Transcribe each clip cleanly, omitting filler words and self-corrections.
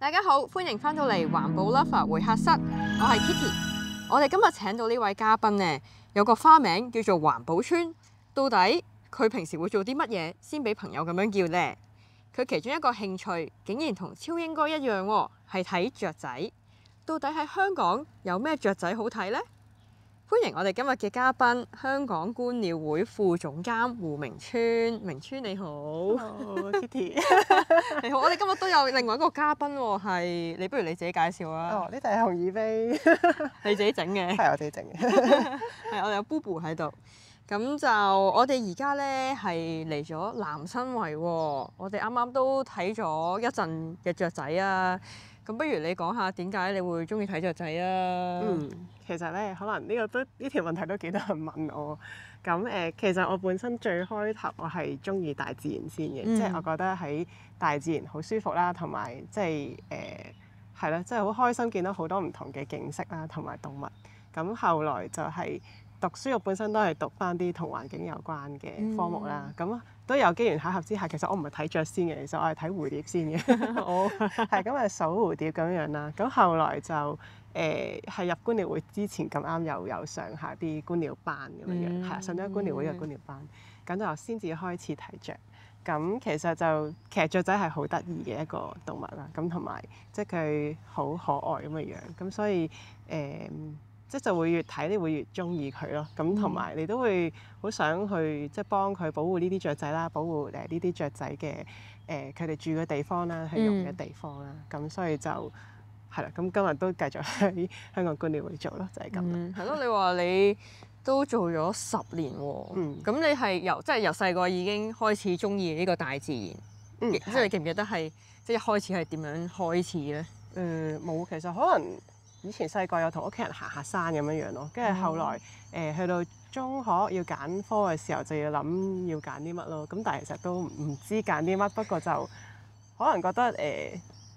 大家好，歡迎翻到嚟環保 Lover 會客室，我係 Kitty。我哋今日請到呢位嘉賓呢，有個花名叫做環保村。到底佢平時會做啲乜嘢先俾朋友咁樣叫呢？佢其中一個興趣竟然同超英哥一樣喎，係睇雀仔。到底喺香港有咩雀仔好睇呢？歡迎我哋今日嘅嘉賓，香港觀鳥會副總監胡明川。明川你好。Hello，Kitty。你好，我哋今日都有另外一個嘉賓喎，係你不如你自己介紹啦。哦，呢隻係紅耳鵯，你自己整嘅。係我自己整嘅。係，我哋有 Boo 喺度。咁就我哋而家咧係嚟咗南新圍喎。我哋啱啱都睇咗一陣嘅雀仔啊。咁不如你講下點解你會中意睇雀仔啊？其實咧，可能呢條問題都幾多人問我。咁其實我本身最開頭我係中意大自然先嘅，即係我覺得喺大自然好舒服啦，同埋即係係咯，即係好開心見到好多唔同嘅景色啦，同埋動物。咁後來就係讀書，我本身都係讀翻啲同環境有關嘅科目啦。咁都有機緣巧合之下，其實我唔係睇雀先嘅，其實我係睇蝴蝶先嘅。哦，係咁係數蝴蝶咁樣啦。咁後來就係入觀鳥會之前咁啱又有上下啲觀鳥班咁樣，係上咗觀鳥會嘅觀鳥班，咁就先至開始睇雀。咁其實雀仔係好得意嘅一個動物啦。咁同埋即係佢好可愛咁嘅樣，咁所以即係就會越睇你會越中意佢咯。咁同埋你都會好想去即係幫佢保護呢啲雀仔啦，保護呢啲雀仔嘅佢哋住嘅地方啦，去用嘅地方啦。咁所以就係啦。咁今日都繼續喺香港觀鳥會做咯，就係咁。係咯，你話你都做咗10年喎。咁你係由細個已經開始中意呢個大自然。即係你記唔記得係即係一開始係點樣開始咧？冇，其實可能以前細個有同屋企人行下山咁樣樣咯，跟住後來去到中學要揀科嘅時候就要諗要揀啲乜咯。咁但係其實都唔知揀啲乜，不過就可能覺得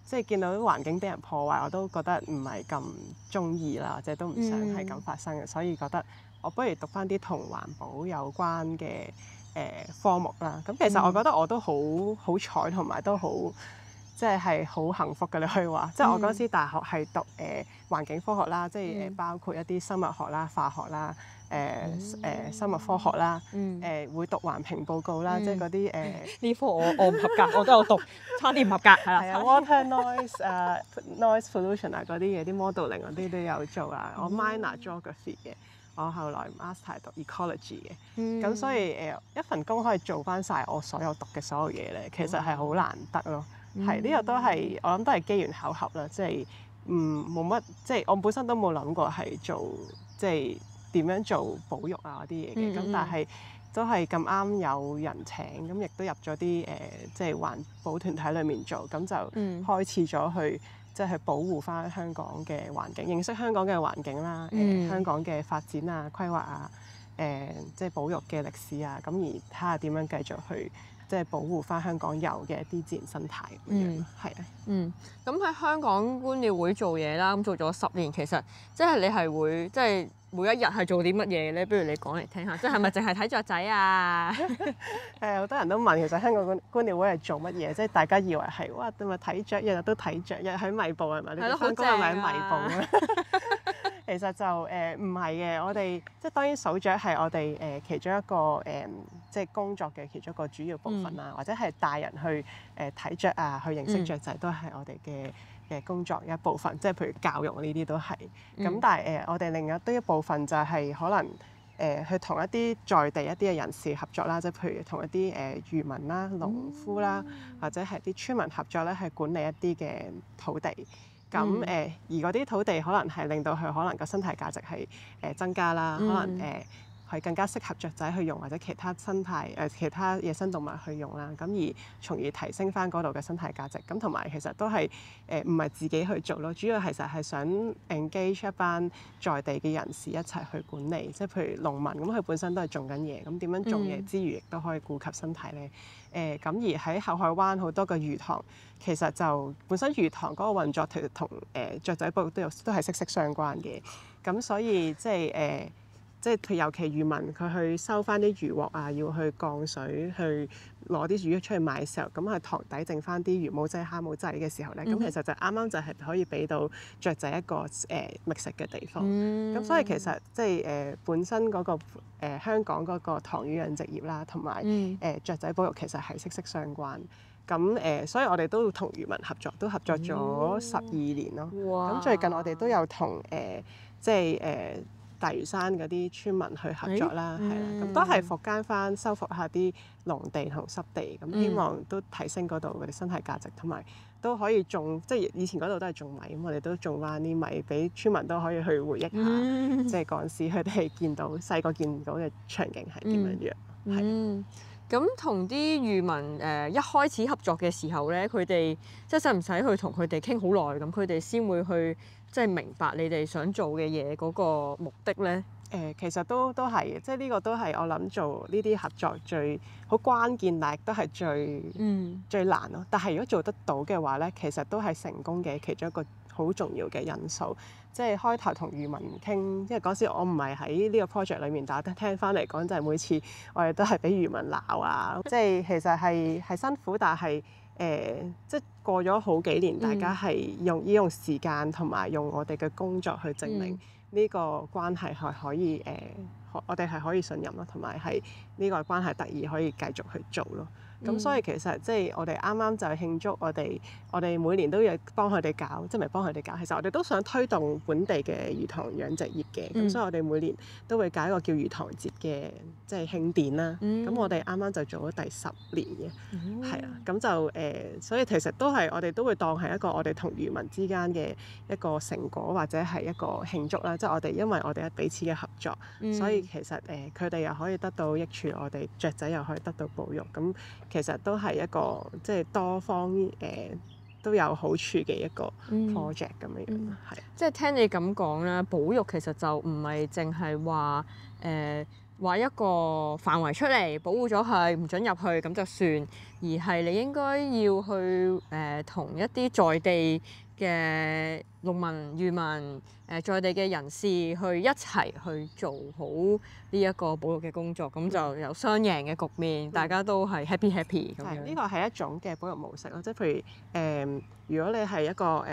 即係見到啲環境俾人破壞，我都覺得唔係咁中意啦，或者都唔想係咁發生嘅，所以覺得我不如讀翻啲同環保有關嘅科目啦。咁其實我覺得我都好彩，同埋都好即係好幸福嘅，你可以話。即係我嗰時大學係讀環境科學啦，即係包括一啲生物學啦、化學啦、生物科學啦，會讀環評報告啦，即係嗰啲呢科我唔合格，我都有讀，差啲唔合格係啦。係啊，water noise pollution 啊嗰啲嘢，啲 modeling 嗰啲都有做啊。我 minor geography 嘅，我後來 master 讀 ecology 嘅。咁所以一份工可以做翻晒我所有讀嘅所有嘢咧，其實係好難得咯。係呢個都係我諗都係機緣巧合啦，即係冇乜，即係我本身都冇諗過係做即係點樣做保育啊嗰啲嘢嘅。咁但係都係咁啱有人請，咁亦都入咗啲即係環保團體裏面做，咁就開始咗去即係去保護翻香港嘅環境，認識香港嘅環境啦，香港嘅發展啊、規劃啊，即係保育嘅歷史啊，咁而睇下點樣繼續去即係保護翻香港有嘅一啲自然生態咁樣，係啊。咁喺香港觀鳥會做嘢啦，咁做咗10年，其實即係你係會即係每一日係做啲乜嘢咧？不如你講嚟聽下，即係咪淨係睇雀仔啊？好多人都問，其實香港觀鳥會係做乜嘢？即係大家以為係哇，咪睇雀，日日都睇雀，日日喺米埔係咪？你哋翻工係咪喺米埔啊？其實就唔係嘅，我哋即係當然數雀係我哋其中一個即係工作嘅其中一個主要部分啦，或者係帶人去睇雀啊，去認識雀仔都係我哋嘅工作一部分。即係譬如教育呢啲都係。咁但係我哋另一部分就係可能去同一啲在地一啲嘅人士合作啦，即係譬如同一啲漁民啦、農夫啦，或者係啲村民合作咧，去管理一啲嘅土地。咁而嗰啲土地可能係令到佢可能個生態價值係增加啦，可能係更加適合雀仔去用，或者其他生態其他野生動物去用啦。咁而從而提升翻嗰度嘅生態價值。咁同埋其實都係唔係自己去做咯，主要其實係想 engage 一班在地嘅人士一齊去管理。即係譬如農民咁，佢本身都係種緊嘢，咁點樣種嘢之餘，亦都可以顧及生態咧。咁而喺後海灣好多個魚塘，其實就本身魚塘嗰個運作其實同雀仔保育都係息息相關嘅。咁所以即係即係尤其漁民佢去收翻啲漁獲啊，要去降水去攞啲魚出去賣嘅時候，咁喺塘底剩翻啲魚母仔、蝦母仔嘅時候咧，咁其實就啱啱就係可以俾到雀仔一個覓食嘅地方。咁所以其實即係本身嗰個香港嗰個塘魚養殖業啦，同埋雀仔保育其實係息息相關。咁所以我哋都同漁民合作，都合作咗12年咯。咁最近我哋都有同即係大嶼山嗰啲村民去合作啦，係啦，咁都係復耕翻、修復下啲農地同濕地，咁希望都提升嗰度嗰啲生態價值，同埋都可以種，即係以前嗰度都係種米，咁我哋都種翻啲米俾村民都可以去回憶下，即係嗰陣時佢哋見到細個見到嘅場景係點樣樣，係。咁同啲漁民一開始合作嘅時候咧，佢哋即係使唔使去同佢哋傾好耐，咁佢哋先會去即係明白你哋想做嘅嘢嗰個目的咧？其實都係嘅，即係呢個都係我諗做呢啲合作最好關鍵，但係都係最難咯。但係如果做得到嘅話咧，其實都係成功嘅其中一個好重要嘅因素。即係開頭同漁民傾，因為嗰時我唔係喺呢個 project 裏面，但係聽翻嚟講，就係每次我哋都係俾漁民鬧啊。即係其實係辛苦，但係即係過咗好幾年，大家係用時間同埋用我哋嘅工作去證明呢個關係係可以我哋係可以信任咯，同埋係呢個關係得以可以繼續去做咯。咁所以其實即係我哋啱啱就慶祝我哋每年都要幫佢哋搞，即係唔係幫佢哋搞？其實我哋都想推動本地嘅魚塘養殖業嘅。咁所以我哋每年都會搞一個叫魚塘節嘅即係慶典啦。咁我哋啱啱就做咗第10年嘅，係啊。咁就所以其實都係我哋都會當係一個我哋同漁民之間嘅一個成果，或者係一個慶祝啦。即係因為我哋彼此嘅合作，所以其實佢哋又可以得到益處，我哋雀仔又可以得到保育。咁其實都係一個即係多方都有好處嘅一個 project 咁樣樣，係。即係聽你咁講啦，保育其實就唔係淨係話話一個範圍出嚟保護咗佢，唔准入去咁就算，而係你應該要去同一啲在地嘅農民、漁民在地嘅人士去一齊去做好呢一個保育嘅工作，咁就有雙贏嘅局面，大家都係 happy 咁樣。呢個係一種嘅保育模式咯，即係譬如如果你係一個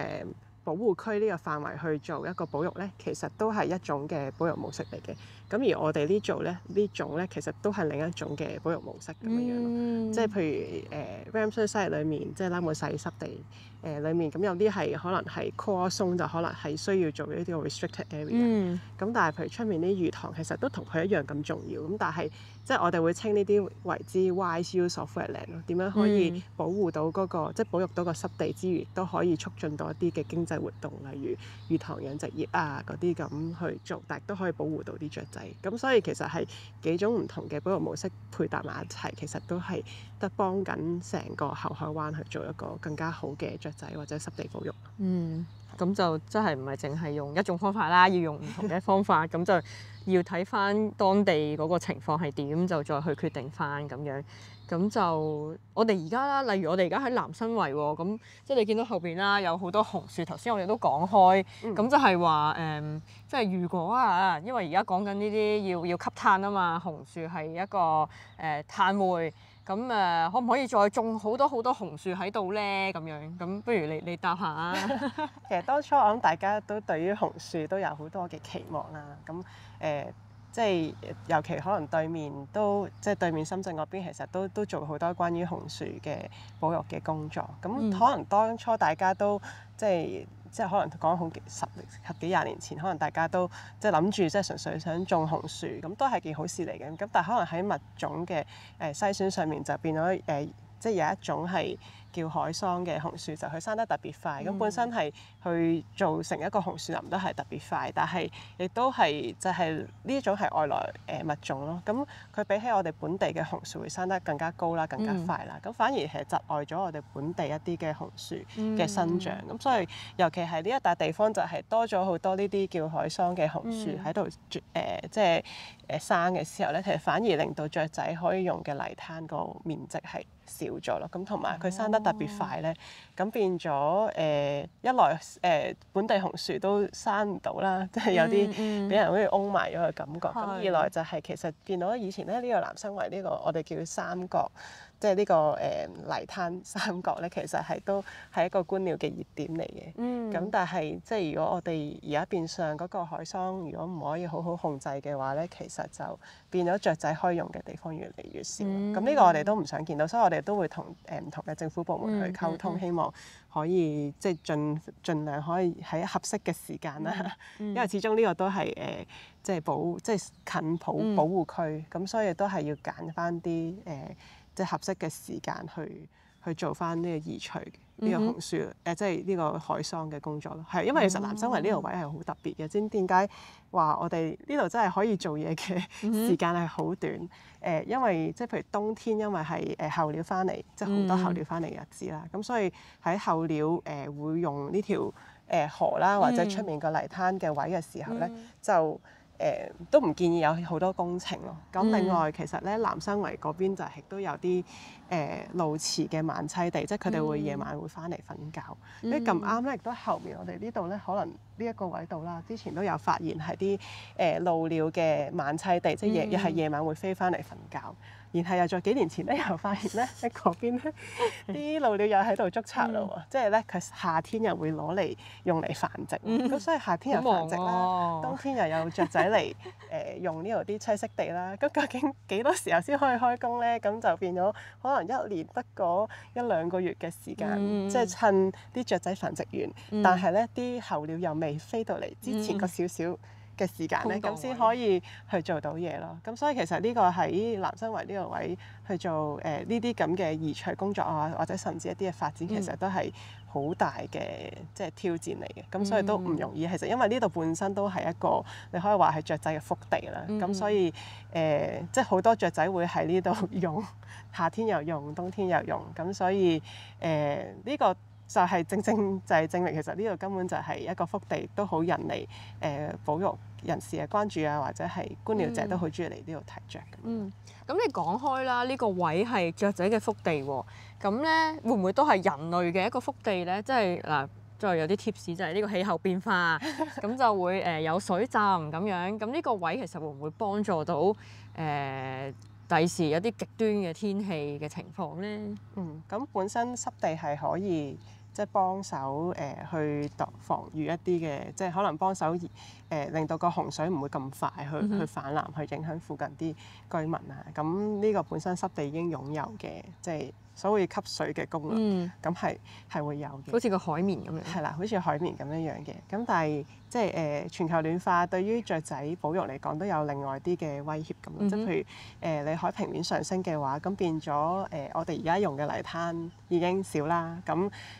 保護區呢個範圍去做一個保育咧，其實都係一種嘅保育模式嚟嘅。咁而我哋呢種咧，其實都係另一種嘅保育模式咁樣樣咯。即係譬如Ramsar Site 裏面，即係拉姆細濕地裏面，咁有啲係可能係 core zone，就可能係需要做一啲 restricted area。咁但係譬如出面啲魚塘，其實都同佢一樣咁重要。咁但係即係我哋會稱呢啲為之 wise use of wetland 咯。點樣可以保護到嗰個即係保育到個濕地之餘，都可以促進到一啲嘅經濟活動，例如魚塘養殖業啊嗰啲咁去做，但係都可以保護到啲雀仔。咁所以其實係幾種唔同嘅保育模式配搭埋一齊，其實都係得幫緊成個後海灣去做一個更加好嘅雀仔或者濕地保育。咁就真係唔係淨係用一種方法啦，要用唔同嘅方法，咁就要睇翻當地嗰個情況係點，就再去決定翻咁樣。咁就我哋而家啦，例如我哋而家喺南新圍喎，咁即係你見到後邊啦，有好多紅樹。頭先我哋都講開，咁就係話即係如果啊，因為而家講緊呢啲要吸碳啊嘛，紅樹係一個碳匯。咁可唔可以再種好多好多紅樹喺度咧？咁樣咁，不如你答下啊。其實當初我諗大家都對於紅樹都有好多嘅期望啦。咁即係尤其可能對面深圳嗰邊，其實都做好多關於紅樹嘅保育嘅工作。咁可能當初大家都即係可能講好十幾廿年前，可能大家都即係諗住即係純粹想種紅樹，咁都係件好事嚟嘅。咁但係可能喺物種嘅篩選上面就變咗即係有一種係叫海桑嘅紅樹，就佢生得特別快。咁本身係去做成一個紅樹林都係特別快，但係亦都係就係呢一種係外來物種咯。咁佢比起我哋本地嘅紅樹會生得更加高啦，更加快啦。咁反而係窒礙咗我哋本地一啲嘅紅樹嘅生長。咁所以尤其係呢一笪地方就係多咗好多呢啲叫海桑嘅紅樹喺度即係生嘅時候咧，其實反而令到雀仔可以用嘅泥灘個面積係少咗咯。咁同埋佢生得特特別快咧，咁變咗一來本地紅樹都生唔到啦，即係有啲俾人好似擁埋咗嘅感覺。咁二來就係其實見到以前咧呢個南生圍呢個我哋叫三角。即係呢個泥灘三角咧，其實都係一個觀鳥嘅熱點嚟嘅。咁但係即係如果我哋而家變相嗰個海桑，如果唔可以好好控制嘅話咧，其實就變咗雀仔可以用嘅地方越嚟越少。咁呢個我哋都唔想見到，所以我哋都會同唔同嘅政府部門去溝通，希望可以即係盡量可以喺合適嘅時間啦。因為始終呢個都係即係近保護區，咁所以都係要揀翻啲即係合適嘅時間去做翻呢個移除呢個紅樹即係呢個海桑嘅工作咯。係因為其實南生圍呢個位係好特別嘅，知點解話我哋呢度真係可以做嘢嘅時間係好短？因為即係譬如冬天，因為係候鳥翻嚟，即係好多候鳥翻嚟嘅日子啦。咁所以喺候鳥會用呢條河啦，或者出面個泥灘嘅位嘅時候咧，就都唔建議有好多工程咯。咁另外其實咧，南生圍嗰邊就亦都有啲路池嘅晚棲地，即係佢哋會夜晚會翻嚟瞓覺。因為咁啱咧，亦都後面我哋呢度咧，可能呢一個位度啦，之前都有發現係啲鷺鳥嘅晚棲地，即係又係夜晚會飛翻嚟瞓覺。然後又再幾年前咧，又發現咧喺嗰邊咧，啲鷺鳥又喺度捉賊咯喎，即係咧佢夏天又會攞嚟用嚟繁殖，咁所以夏天又繁殖啦，冬天又有雀仔嚟用呢度啲棲息地啦。咁究竟幾多時候先可以開工咧？咁就變咗可能一年得嗰一兩個月嘅時間，即係趁啲雀仔繁殖完，但係咧啲候鳥又未飛到嚟之前個少少嘅時間咧，咁先可以去做到嘢咯。咁所以其實呢個喺南生圍呢個位去做呢啲咁嘅移除工作啊，或者甚至一啲嘅發展，其實都係好大嘅即係挑戰嚟嘅。咁所以都唔容易。其實因為呢度本身都係一個你可以話係雀仔嘅福地啦。咁所以即係好多雀仔會喺呢度用，夏天又用，冬天又用。咁所以呢個就係正就係證明其實呢度根本就係一個福地，都好引嚟保育人士嘅關注啊，或者係觀鳥者都好中意嚟呢度睇雀咁。咁你講開啦，呢個位係雀仔嘅福地喎，咁咧會唔會都係人類嘅一個福地咧？即係嗱，再有啲 tips 就係呢個氣候變化，咁就會有水浸咁樣。咁呢個位其實會唔會幫助到第時有啲極端嘅天氣嘅情況咧？咁本身濕地係可以即係幫手去防禦一啲嘅，即係可能幫手令到個洪水唔會咁快去泛濫，去影響附近啲居民啊。咁呢個本身濕地已經擁有嘅，即係所謂吸水嘅功能，咁係會有嘅。好似個海綿咁樣。係啦，好似海綿咁樣嘅。咁但係即係全球暖化對於雀仔保育嚟講都有另外啲嘅威脅咁。即係譬如你海平面上升嘅話，咁變咗我哋而家用嘅泥灘已經少啦。咁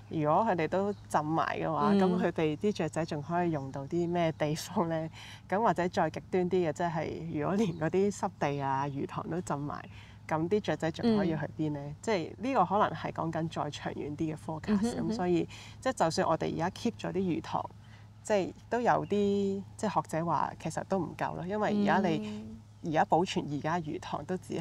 如果佢哋都浸埋嘅話，咁佢哋啲雀仔仲可以用到啲咩地方咧？咁或者再極端啲嘅，即係如果連嗰啲濕地啊、魚塘都浸埋，咁啲雀仔仲可以去邊咧？即係呢個可能係講緊再長遠啲嘅 forecast。咁所以即係就算我哋而家 keep 咗啲魚塘，即係都有啲即係學者話其實都唔夠咯，因為而家保存而家魚塘都只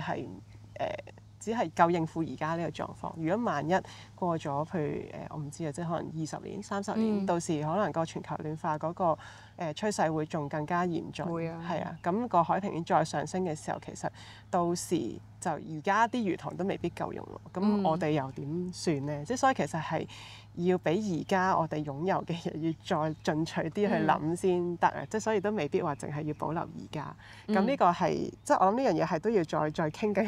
係夠應付而家呢個狀況。如果萬一過咗，譬如我唔知啊，即係可能20年、30年，到時可能個全球暖化嗰個趨勢會仲更加嚴重。會啊，係啊，咁個海平面再上升嘅時候，其實到時就而家啲魚塘都未必夠用咯。咁我哋又點算咧？即係所以其實係要比而家我哋擁有嘅嘢要再進取啲去諗先得啊！即係所以都未必話淨係要保留而家。咁呢個係即係我諗呢樣嘢係都要再傾究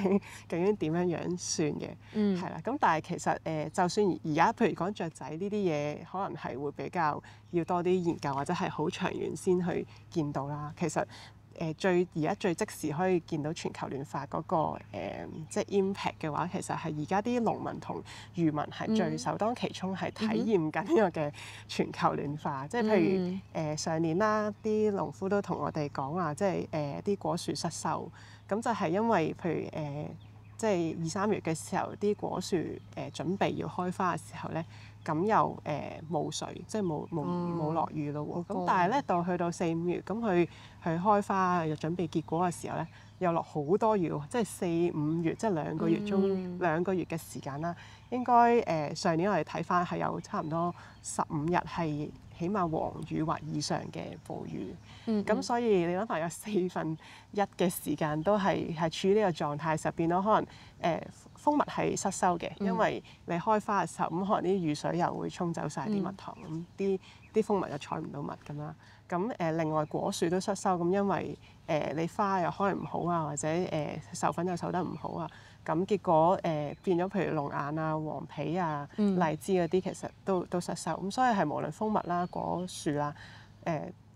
竟點樣算嘅。係啦。咁但係其實就算而家譬如講雀仔呢啲嘢，可能係會比較要多啲研究，或者係好長遠先去見到啦。其實而家最即時可以見到全球暖化嗰個即係 impact 嘅話，其實係而家啲農民同漁民係最首當其衝係體驗緊呢個嘅全球暖化。即係譬如上年啦，啲農夫都同我哋講話，即係啲果樹失收，咁就係因為譬如即係2、3月嘅時候，啲果樹準備要開花嘅時候咧，咁又冇水，即係冇落雨咯喎。咁但係咧到去到4、5月，咁佢開花又準備結果嘅時候咧，又落好多雨喎，即係4、5月，即係2個月中2個月嘅時間啦。應該上年我哋睇翻係有差唔多15日係起碼黃雨或以上嘅暴雨。咁所以你諗下有1/4嘅時間都係處於呢個狀態，實變咗可能蜂蜜係失收嘅，因為你開花嘅時候咁可能啲雨水又會沖走晒啲蜜糖，咁啲蜂蜜又採唔到蜜咁啦。咁另外果樹都失收，咁因為你花又開唔好啊，或者授粉又授得唔好啊，咁結果變咗譬如龍眼啊、黃皮啊、荔枝嗰啲其實都失收，咁所以係無論蜂蜜啦、果樹啦、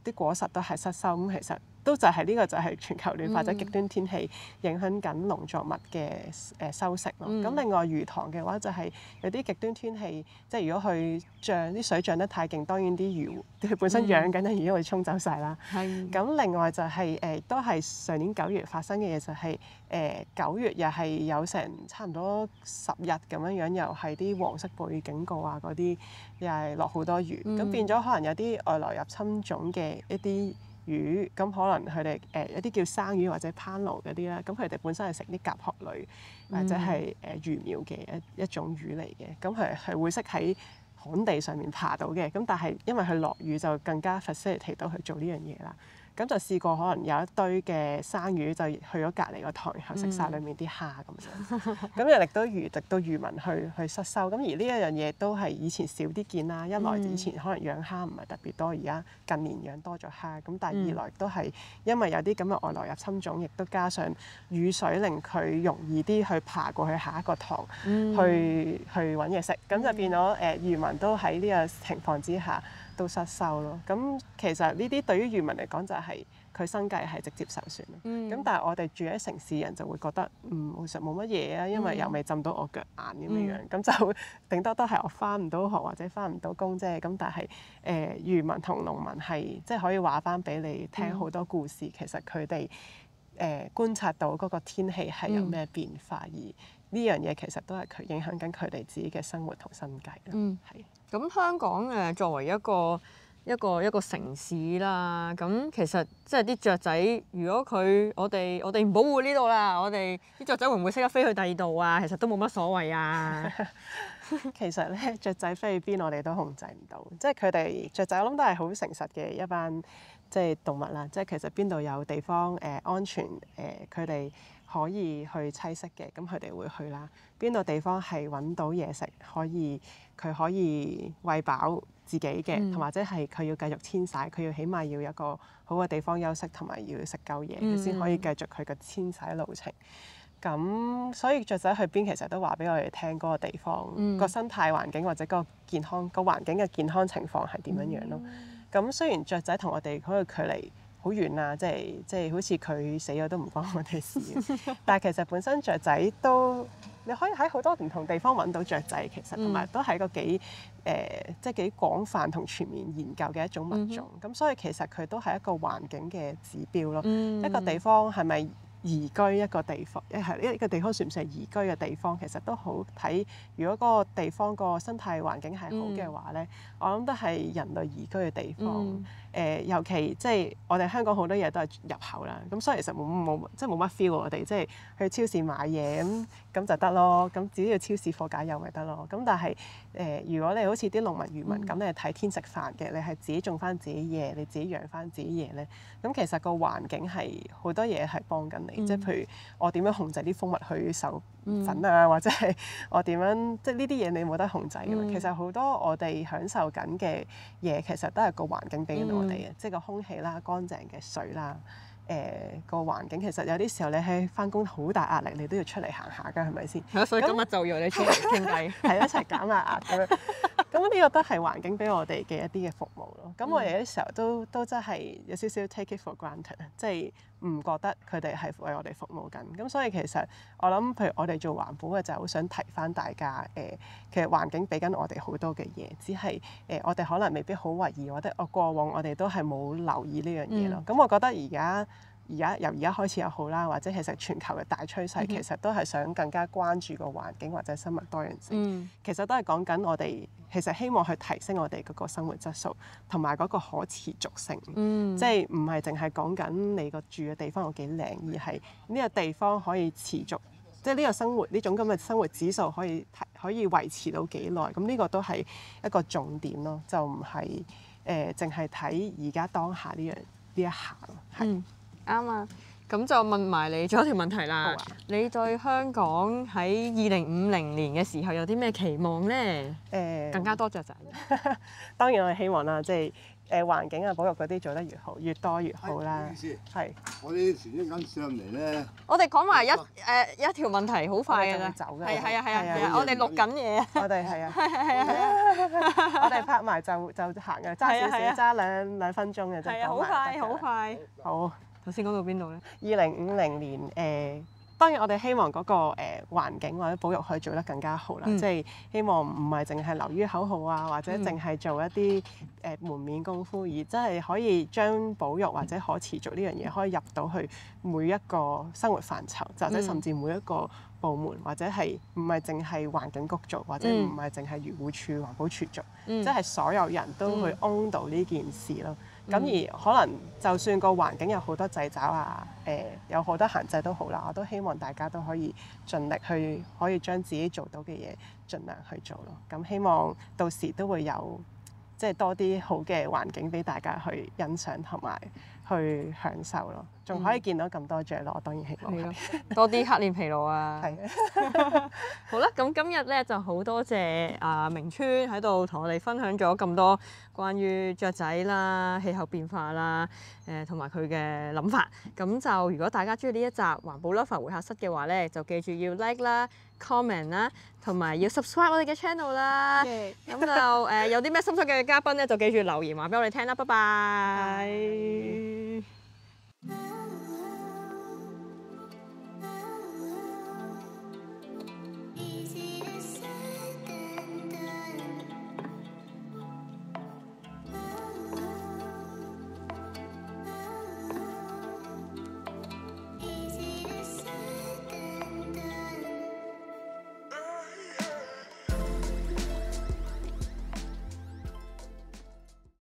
啲果實都係失收，咁其實都就係呢個就係全球暖化或者極端天氣影響緊農作物嘅收成咯。咁另外魚塘嘅話就係有啲極端天氣，即係如果佢啲水漲得太勁，當然啲魚佢本身養緊嘅魚會沖走晒啦。咁另外就係都係上年9月發生嘅嘢，就係9月又係有成差唔多10日咁樣，又係啲黃色暴雨警告啊嗰啲，又係落好多雨，咁變咗可能有啲外來入侵種嘅一啲魚，咁可能佢哋一啲叫生魚或者攀鱸嗰啲啦，咁佢哋本身係食啲甲殼類或者係魚苗嘅一種魚嚟嘅，咁係會識喺旱地上面爬到嘅，咁但係因為佢落雨就更加 facilitate 到去做呢樣嘢啦。咁就試過可能有一堆嘅生魚就去咗隔離個塘，然後食晒裡面啲蝦咁樣，咁又令到漁民去失收。咁而呢一樣嘢都係以前少啲見啦。一來以前可能養蝦唔係特別多，而家近年養多咗蝦。咁但係二來都係因為有啲咁嘅外來入侵種，亦都加上雨水令佢容易啲去爬過去下一個塘去揾嘢食。咁就變咗漁民都喺呢個情況之下都失收咯。咁其實呢啲對於漁民嚟講就係佢生計係直接受損咯。咁但係我哋住喺城市人就會覺得其實冇乜嘢啊，因為又未浸到我腳眼咁樣樣，咁就頂多都係我返唔到學或者返唔到工啫。咁但係漁民同農民係即係可以話返俾你聽好多故事，其實佢哋觀察到嗰個天氣係有咩變化，而呢樣嘢其實都係佢影響緊佢哋自己嘅生活同生計咯。係。咁香港作為一個城市啦，咁其實即係啲雀仔，如果我哋唔保護呢度啦，我哋啲雀仔會唔會識得飛去第二度啊？其實都冇乜所謂啊。其實咧，雀仔飛去邊我哋都控制唔到，即係佢哋雀仔我諗都係好誠實嘅一班即係動物啦。即係其實邊度有地方安全佢哋可以去棲息嘅，咁佢哋會去啦。邊度地方係揾到嘢食，佢可以餵飽自己嘅，同或者係佢要繼續遷徙，佢要起碼要有一個好嘅地方休息，同埋要食夠嘢，佢先可以繼續佢嘅遷徙路程。咁所以雀仔去邊其實都話俾我哋聽嗰個地方個生態環境或者個健康個環境嘅健康情況係點樣樣咯。咁雖然雀仔同我哋嗰個距離好遠啊，即係好似佢死咗都唔關我哋事但係其實本身雀仔都你可以喺好多唔同地方揾到雀仔，其實同埋都係個幾廣泛同全面研究嘅一種物種。咁所以其實佢都係一個環境嘅指標咯。一個地方係咪宜居一個地方，一個地方算唔算係宜居嘅地方？其實都好睇。如果嗰個地方個生態環境係好嘅話咧，我諗都係人類宜居嘅地方。尤其即係我哋香港好多嘢都係入口啦，咁所以其實冇乜 feel 我哋即係去超市買嘢咁就得咯。咁只要超市貨架有咪得咯。咁但係如果你好似啲農民漁民咁，你係睇天食飯嘅，你係自己種翻自己嘢，你自己養翻自己嘢咧，咁其實個環境係好多嘢係幫緊你。即係譬如我點樣控制啲蜂蜜去授粉啊，或者係我點樣即係呢啲嘢你冇得控制㗎嘛。其實好多我哋享受緊嘅嘢，其實都係個環境俾緊我哋嘅，即係個空氣啦、乾淨嘅水啦、個環境。其實有啲時候你喺返工好大壓力，你都要出嚟行下㗎，係咪先？係啊，所以今日就要你出嚟傾偈，係一齊減下壓咁樣。咁呢個都係環境俾我哋嘅一啲嘅服務咯。咁我哋有啲時候都真係有少少 take it for granted，即係唔覺得佢哋係為我哋服務緊。咁所以其實我諗，譬如我哋做環保嘅就好想提返大家，其實環境俾緊我哋好多嘅嘢，只係我哋可能未必好懷疑，或者過往我哋都係冇留意呢樣嘢咯。咁我覺得而由而家開始又好啦，或者其實全球嘅大趨勢，其實都係想更加關注個環境或者生物多樣性。其實都係講緊我哋其實希望去提升我哋嗰個生活質素同埋嗰個可持續性。即係唔係淨係講緊你個住嘅地方有幾靚，而係呢個地方可以持續。即係呢個生活呢種咁嘅生活指數可以維持到幾耐？咁呢個都係一個重點咯，就唔係淨係睇而家當下呢一下咯。啱啊！咁就問埋你最後一條問題啦。你對香港喺2050年嘅時候有啲咩期望咧？更加多雀仔。當然我係希望啦，即係環境啊、保育嗰啲做得越好，越多越好啦。係。我哋船一間上嚟咧。我哋講埋一條問題，好快㗎啦。走㗎。係啊！我哋錄緊嘢。我哋係啊。係。我哋拍埋就行㗎，揸少少，揸兩分鐘嘅啫。係啊！好快，好快。好。頭先講到邊度咧？2050年當然我哋希望嗰個環境或者保育可以做得更加好啦，即係希望唔係淨係流於口號啊，或者淨係做一啲門面功夫，而真係可以將保育或者可持續呢樣嘢可以入到去每一個生活範疇，或者甚至每一個部門，或者係唔係淨係環境局做，或者唔係淨係漁護署、環保署做，即係所有人都去 own 到呢件事咯。咁而可能就算個環境有好多掣肘啊，有好多限制都好啦，我都希望大家都可以盡力去可以將自己做到嘅嘢盡量去做咯。咁希望到時都會有即係多啲好嘅環境俾大家去欣賞同埋去享受咯，仲可以見到咁多雀咯，我當然希望多啲黑臉琵鷺啊！係好啦，咁今日咧就好多謝明川喺度同我哋分享咗咁多關於雀仔啦、氣候變化啦，同埋佢嘅諗法。咁就如果大家中意呢一集環保 Lover 會客室嘅話咧，就記住要 like 啦、comment 啦，同埋要 subscribe 我哋嘅 channel 啦。咁就有啲咩心水嘅嘉賓咧，就記住留言話俾我哋聽啦。拜拜。